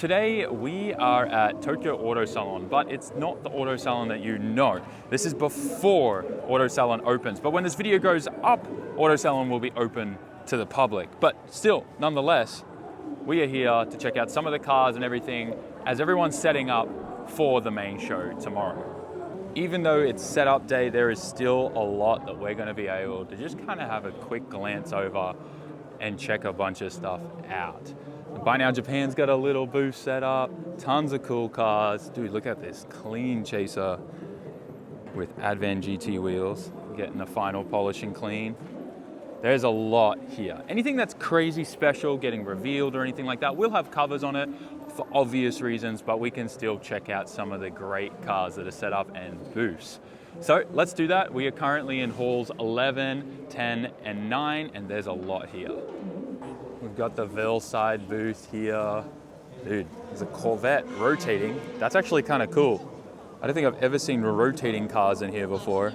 today we are at Tokyo Auto Salon, but it's not the Auto Salon that you know. This is before Auto Salon opens, but when this video goes up, Auto Salon will be open to the public. But still, nonetheless, we are here to check out some of the cars and everything as everyone's setting up for the main show tomorrow. Even though it's setup day, there is still a lot that we're going to be able to just kind of have a quick glance over and check a bunch of stuff out. By Now Japan's got a little booth set up, tons of cool cars. Dude, look at this clean chaser with Advan GT wheels, getting the final polishing clean. There's a lot here. Anything that's crazy special getting revealed or anything like that, we'll have covers on it for obvious reasons, but we can still check out some of the great cars that are set up and booths. So let's do that. We are currently in halls 11, 10, and 9, and there's a lot here. We've got the Veilside booth here. Dude, there's a Corvette rotating. That's actually kind of cool. I don't think I've ever seen rotating cars in here before.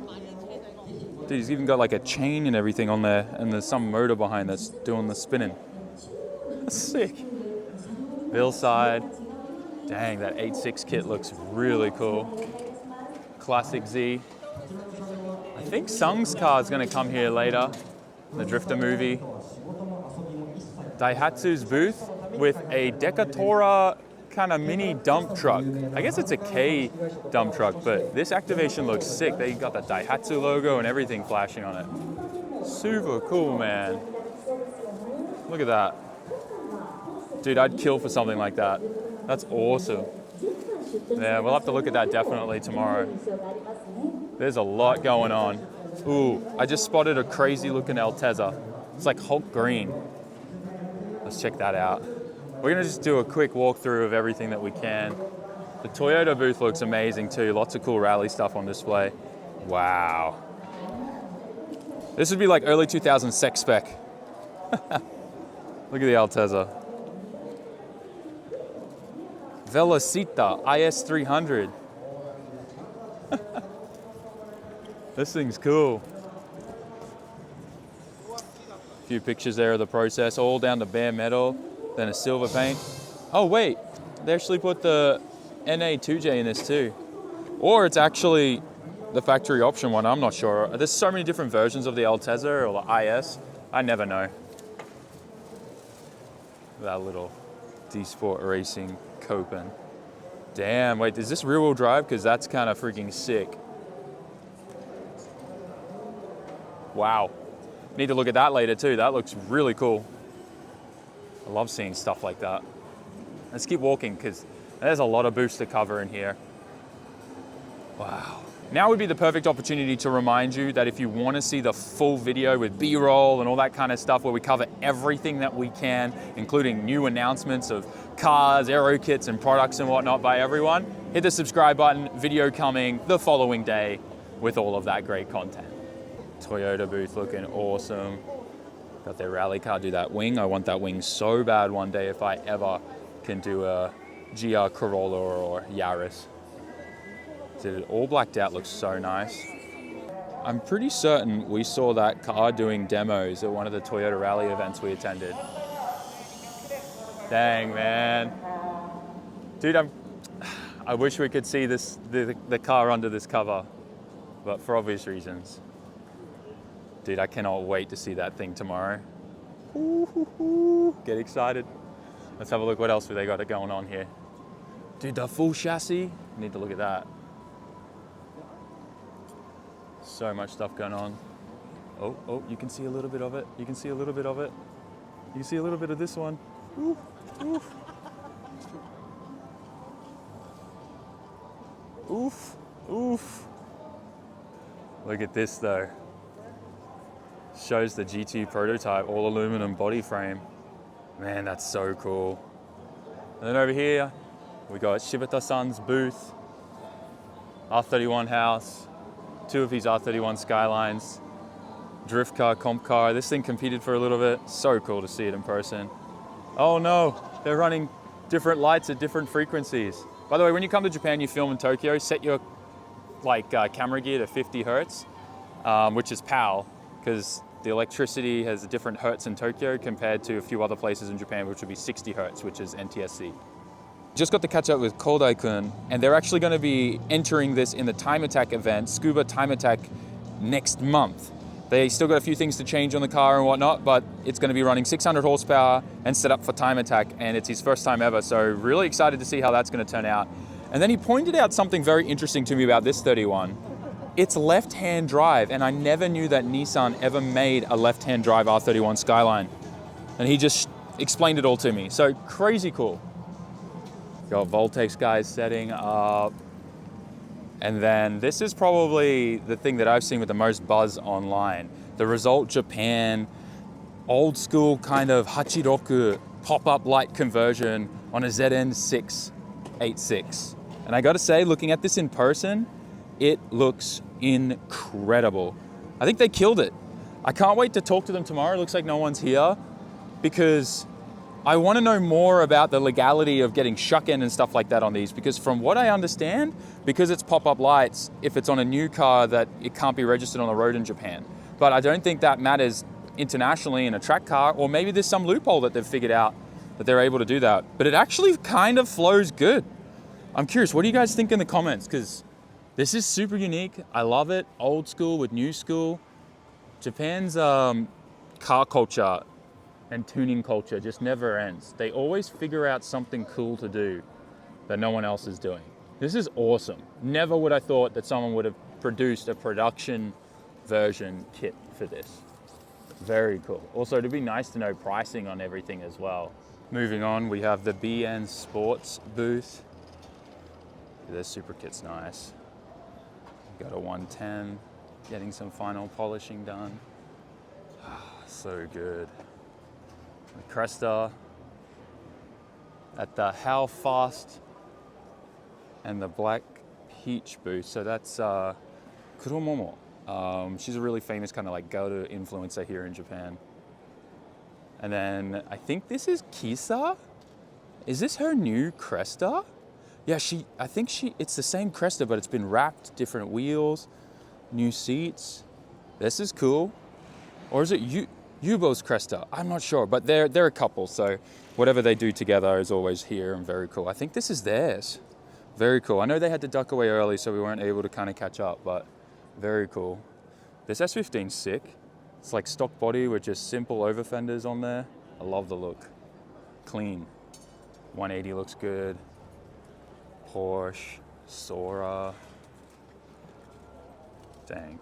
Dude, he's even got like a chain and everything on there, and there's some motor behind that's doing the spinning. That's sick. Veilside. Dang, that 8.6 kit looks really cool. Classic Z. I think Sung's car is going to come here later. The Drifter movie. Daihatsu's booth with a Decatora kind of mini dump truck. I guess it's a K dump truck, but this activation looks sick. They got the Daihatsu logo and everything flashing on it. Super cool, man. Look at that. Dude, I'd kill for something like that. That's awesome. Yeah, we'll have to look at that definitely tomorrow. There's a lot going on. Ooh, I just spotted a crazy looking Altezza. It's like Hulk green. Let's check that out. We're gonna just do a quick walkthrough of everything that we can. The Toyota booth looks amazing too. Lots of cool rally stuff on display. Wow. This would be like early 2000s sex spec. Look at the Altezza. Velocita IS300. This thing's cool. A few pictures there of the process, all down to bare metal, then a silver paint. Oh wait, they actually put the NA2J in this too. Or it's actually the factory option one, I'm not sure. There's so many different versions of the Altezza or the IS, I never know. That little D-Sport Racing Copen. Damn, wait, is this rear wheel drive? Because that's kind of freaking sick. Wow. Need to look at that later too. That looks really cool. I love seeing stuff like that. Let's keep walking because there's a lot of booths to cover in here. Wow. Now would be the perfect opportunity to remind you that if you want to see the full video with B-roll and all that kind of stuff where we cover everything that we can, including new announcements of cars, aero kits and products and whatnot by everyone, hit the subscribe button, video coming the following day with all of that great content. Toyota booth looking awesome. Got their rally car, do that wing. I want that wing so bad one day if I ever can do a GR Corolla or Yaris. Dude, all blacked out looks so nice. I'm pretty certain we saw that car doing demos at one of the Toyota rally events we attended. Dang, man. Dude, I wish we could see the car under this cover, but for obvious reasons. Dude, I cannot wait to see that thing tomorrow. Ooh, get excited. Let's have a look what else they got going on here. Dude, the full chassis, need to look at that. So much stuff going on. Oh, you can see a little bit of it. You can see a little bit of it. You can see a little bit of this one. Ooh, oof. Oof, oof. Look at this though. Shows the GT prototype, all aluminum body frame. Man, that's so cool. And then over here, we got Shibata-san's booth, R31 house, two of his R31 Skylines, drift car, comp car. This thing competed for a little bit. So cool to see it in person. Oh no, they're running different lights at different frequencies. By the way, when you come to Japan, you film in Tokyo, set your camera gear to 50 hertz, which is PAL, because the electricity has a different hertz in Tokyo compared to a few other places in Japan, which would be 60 hertz, which is NTSC. just got to catch up with Kodai-kun, and they're actually going to be entering this in the Time Attack event, Scuba Time Attack, next month. They still got a few things to change on the car and whatnot, but it's going to be running 600 horsepower and set up for Time Attack, and it's his first time ever, so really excited to see how that's going to turn out. And then he pointed out something very interesting to me about this 31. It's left-hand drive, and I never knew that Nissan ever made a left-hand drive R31 Skyline. And he just explained it all to me, so crazy cool. Got Voltex guys setting up. And then this is probably the thing that I've seen with the most buzz online. The Result Japan, old school kind of Hachiroku pop-up light conversion on a ZN6 86. And I gotta say, looking at this in person, it looks incredible. I think they killed it. I can't wait to talk to them tomorrow. It looks like no one's here because I want to know more about the legality of getting shuck-in and stuff like that on these, because from what I understand, because it's pop-up lights, if it's on a new car, that it can't be registered on the road in Japan. But I don't think that matters internationally in a track car, or maybe there's some loophole that they've figured out that they're able to do that. But it actually kind of flows good. I'm curious, what do you guys think in the comments? Because this is super unique. I love it. Old school with new school. Japan's car culture and tuning culture just never ends. They always figure out something cool to do that no one else is doing. This is awesome. Never would I thought that someone would have produced a production version kit for this. Very cool. Also, it'd be nice to know pricing on everything as well. Moving on, we have the BN Sports booth. Their super kit's nice. Got a 110, getting some final polishing done. So good. The Cresta at the How Fast and the Black Peach booth. So that's Kuromomo. She's a really famous kind of like go-to influencer here in Japan. And then I think this is Kisa. Is this her new Cresta? Yeah, it's the same Cresta, but it's been wrapped, different wheels, new seats. This is cool. Or is it Yubo's Cresta? I'm not sure, but they're a couple, so whatever they do together is always here and very cool. I think this is theirs. Very cool. I know they had to duck away early, so we weren't able to kind of catch up, but very cool. This S15's sick. It's like stock body with just simple over fenders on there. I love the look. Clean. 180 looks good. Porsche, Sora. Dang.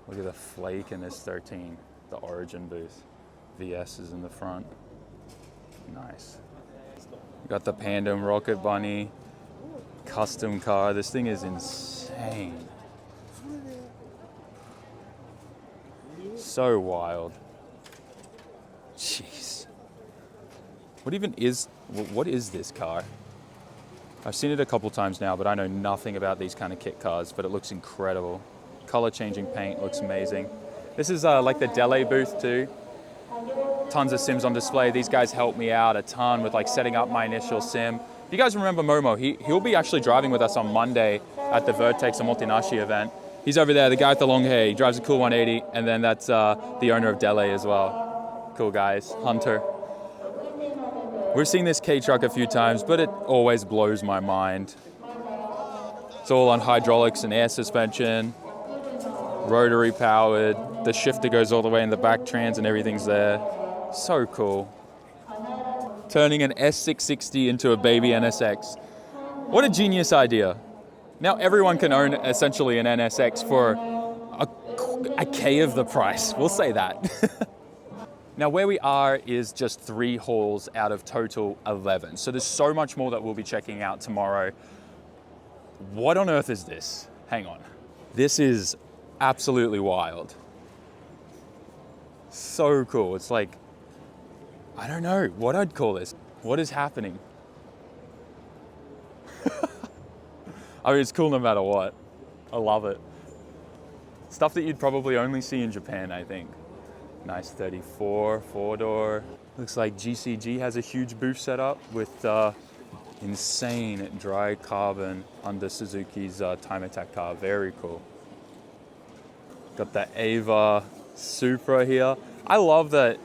Look at the flake in this 13, the Origin booth. VS is in the front. Nice. Got the Pandem Rocket Bunny, custom car. This thing is insane. So wild. Jeez. What is this car? I've seen it a couple times now, but I know nothing about these kind of kit cars, but it looks incredible. Color changing paint looks amazing. This is like the Dele booth too. Tons of sims on display. These guys helped me out a ton with like setting up my initial sim. If you guys remember Momo, he'll be actually driving with us on Monday at the Vertex Omotenashi event. He's over there, the guy with the long hair. He drives a cool 180, and then that's the owner of Dele as well. Cool guys, Hunter. We've seen this K-Truck a few times, but it always blows my mind. It's all on hydraulics and air suspension, rotary powered. The shifter goes all the way in the back trans and everything's there. So cool. Turning an S660 into a baby NSX. What a genius idea. Now everyone can own essentially an NSX for a K of the price. We'll say that. Now where we are is just 3 halls out of total 11. So there's so much more that we'll be checking out tomorrow. What on earth is this? Hang on. This is absolutely wild. So cool. It's like, I don't know what I'd call this. What is happening? I mean, it's cool no matter what. I love it. Stuff that you'd probably only see in Japan, I think. Nice 34, 4-door. Looks like GCG has a huge booth set up with insane dry carbon under Suzuki's Time Attack car. Very cool. Got the Ava Supra here. I love that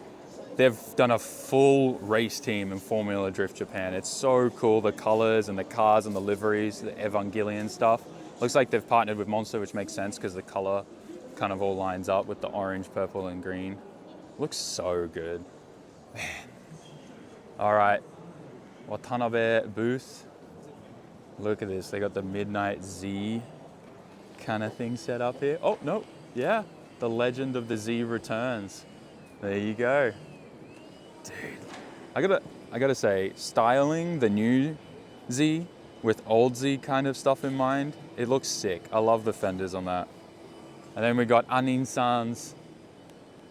they've done a full race team in Formula Drift Japan. It's so cool, the colors and the cars and the liveries, the Evangelion stuff. Looks like they've partnered with Monster, which makes sense because the color kind of all lines up with the orange, purple, and green. Looks so good. Man. All right, Watanabe booth. Look at this, they got the Midnight Z kind of thing set up here. Oh, no, yeah, the legend of the Z returns. There you go. Dude, I gotta say, styling the new Z with old Z kind of stuff in mind, it looks sick. I love the fenders on that. And then we got Anin-san's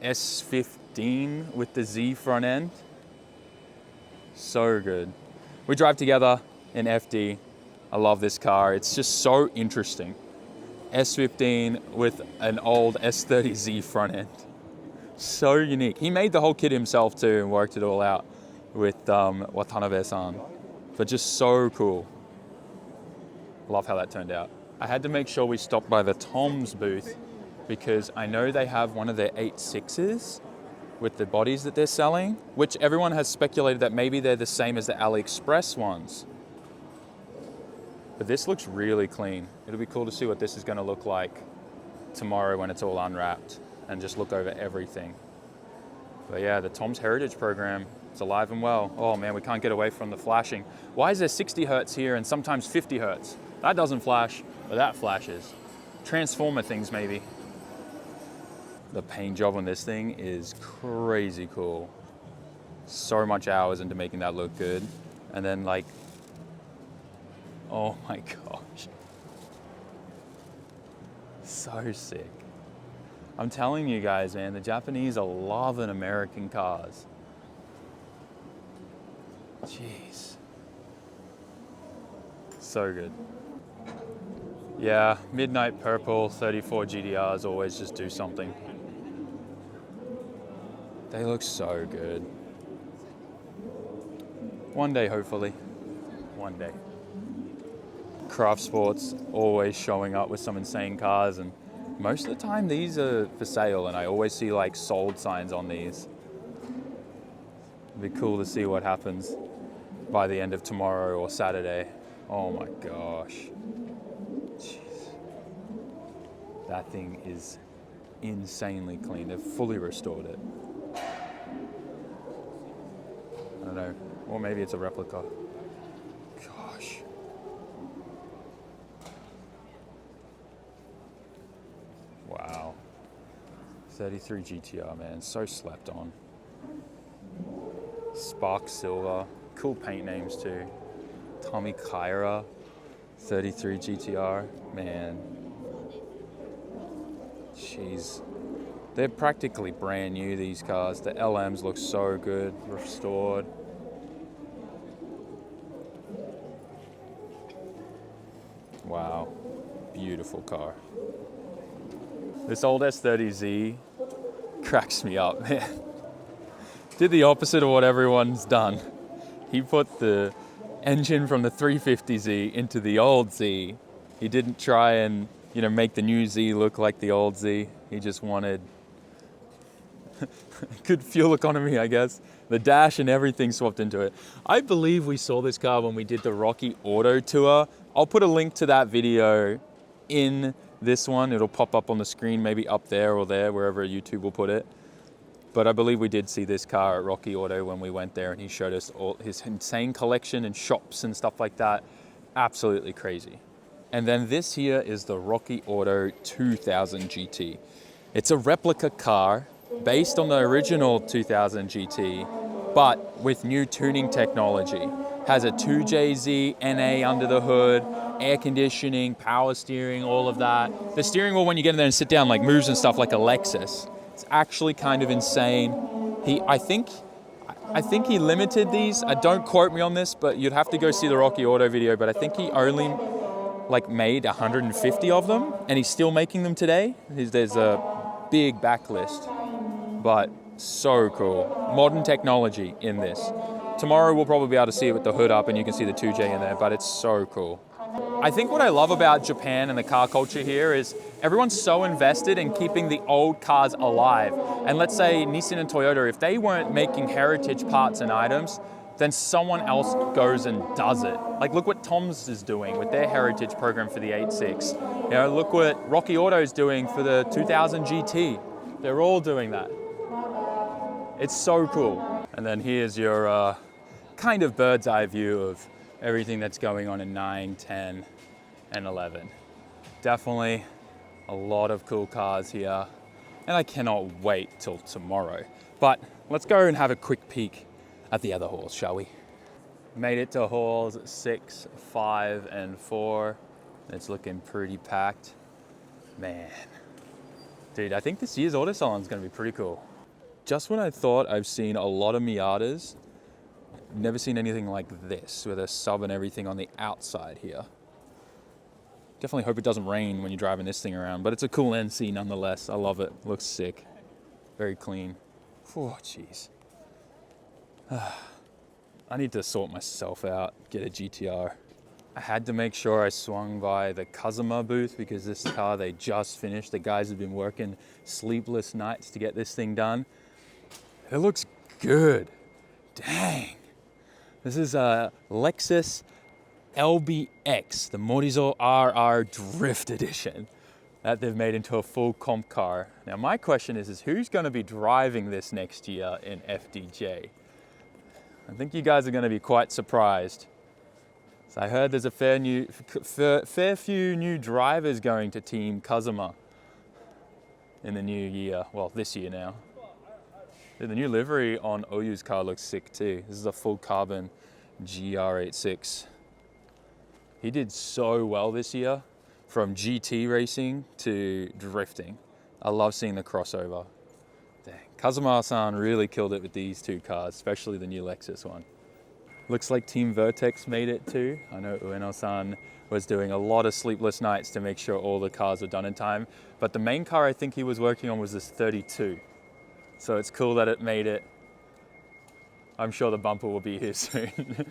S15 with the Z front end. So good. We drive together in FD. I love this car. It's just so interesting. S15 with an old S30Z front end. So unique. He made the whole kit himself too and worked it all out with Watanabe-san. But just so cool. Love how that turned out. I had to make sure we stopped by the Tom's booth because I know they have one of their 86s with the bodies that they're selling, which everyone has speculated that maybe they're the same as the AliExpress ones. But this looks really clean. It'll be cool to see what this is gonna look like tomorrow when it's all unwrapped and just look over everything. But yeah, the Tom's Heritage program, it's alive and well. Oh man, we can't get away from the flashing. Why is there 60 hertz here and sometimes 50 hertz? That doesn't flash, but that flashes. Transformer things maybe. The paint job on this thing is crazy cool. So much hours into making that look good. And then like, oh my gosh. So sick. I'm telling you guys, man, the Japanese are loving American cars. Jeez. So good. Yeah, Midnight Purple 34 GDRs always just do something. They look so good. One day, hopefully. One day. Craft Sports always showing up with some insane cars, and most of the time these are for sale, and I always see like sold signs on these. It'd be cool to see what happens by the end of tomorrow or Saturday. Oh my gosh. Jeez. That thing is insanely clean. They've fully restored it. I don't know, or maybe it's a replica. Gosh. Wow. 33 GTR, man, so slept on. Spark Silver, cool paint names too. Tommy Kyra, 33 GTR, man. Jeez. They're practically brand new, these cars. The LMs look so good, restored. Wow, beautiful car. This old S30Z cracks me up, man. Did the opposite of what everyone's done. He put the engine from the 350Z into the old Z. He didn't try and, you know, make the new Z look like the old Z. He just wanted good fuel economy, I guess. The dash and everything swapped into it. I believe we saw this car when we did the Rocky Auto tour. I'll put a link to that video in this one. It'll pop up on the screen, maybe up there or there, wherever YouTube will put it. But I believe we did see this car at Rocky Auto when we went there, and he showed us all his insane collection and shops and stuff like that. Absolutely crazy. And then this here is the Rocky Auto 2000 GT. It's a replica car based on the original 2000 GT, but with new tuning technology. Has a 2JZ NA under the hood, air conditioning, power steering, all of that. The steering wheel, when you get in there and sit down, like moves and stuff like a Lexus. It's actually kind of insane. I think he limited these. Don't quote me on this, but you'd have to go see the Rocky Auto video, but I think he only like made 150 of them, and he's still making them today. There's a big backlist. But so cool. Modern technology in this. Tomorrow we'll probably be able to see it with the hood up and you can see the 2J in there, but it's so cool. I think what I love about Japan and the car culture here is everyone's so invested in keeping the old cars alive. And let's say Nissan and Toyota, if they weren't making heritage parts and items, then someone else goes and does it. Like look what Tom's is doing with their heritage program for the 86. You know, look what Rocky Auto's doing for the 2000 GT. They're all doing that. It's so cool. And then here's your kind of bird's eye view of everything that's going on in 9, 10, and 11. Definitely a lot of cool cars here. And I cannot wait till tomorrow. But let's go and have a quick peek at the other halls, shall we? Made it to halls 6, 5, and 4. It's looking pretty packed. Man. Dude, I think this year's Auto Salon is gonna be pretty cool. Just when I thought I've seen a lot of Miatas, never seen anything like this with a sub and everything on the outside here. Definitely hope it doesn't rain when you're driving this thing around, but it's a cool NC nonetheless. I love it. Looks sick. Very clean. Oh, jeez. I need to sort myself out, get a GTR. I had to make sure I swung by the Kazama booth because this car they just finished. The guys have been working sleepless nights to get this thing done. It looks good. Dang. This is a Lexus LBX, the Morizo RR Drift Edition that they've made into a full comp car. Now my question is who's going to be driving this next year in FDJ? I think you guys are going to be quite surprised. So I heard there's a fair few new drivers going to Team Kazama in the new year. Well, this year now. The new livery on Oyu's car looks sick too. This is a full carbon GR86. He did so well this year, from GT racing to drifting. I love seeing the crossover. Dang, Kazama-san really killed it with these two cars, especially the new Lexus one. Looks like Team Vertex made it too. I know Ueno-san was doing a lot of sleepless nights to make sure all the cars were done in time, but the main car I think he was working on was this 32. So it's cool that it made it. I'm sure the bumper will be here soon.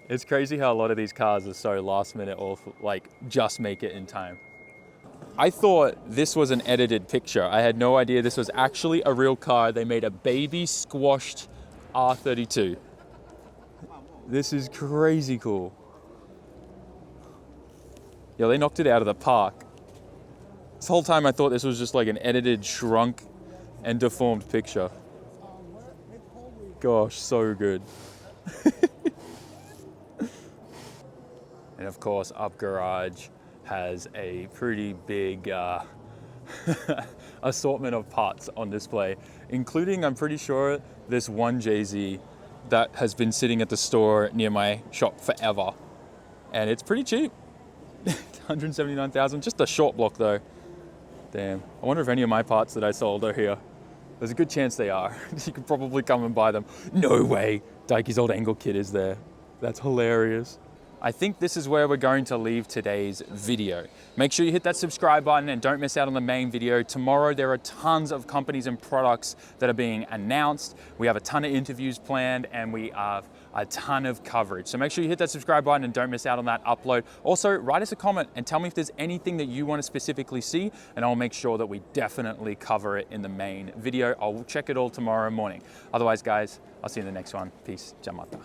It's crazy how a lot of these cars are so last minute or like just make it in time. I thought this was an edited picture. I had no idea this was actually a real car. They made a baby squashed R32. This is crazy cool. Yeah, they knocked it out of the park. This whole time I thought this was just like an edited, shrunk, and deformed picture. Gosh, so good. And of course, Up Garage has a pretty big assortment of parts on display, including, I'm pretty sure, this one JZ that has been sitting at the store near my shop forever. And it's pretty cheap. 179,000, just a short block though. Damn, I wonder if any of my parts that I sold are here. There's a good chance they are. You could probably come and buy them. No way, Daikie's old angle kit is there. That's hilarious. I think this is where we're going to leave today's video. Make sure you hit that subscribe button and don't miss out on the main video. Tomorrow there are tons of companies and products that are being announced. We have a ton of interviews planned and we have a ton of coverage. So make sure you hit that subscribe button and don't miss out on that upload. Also, write us a comment and tell me if there's anything that you want to specifically see and I'll make sure that we definitely cover it in the main video. I'll check it all tomorrow morning. Otherwise, guys, I'll see you in the next one. Peace. Jamata.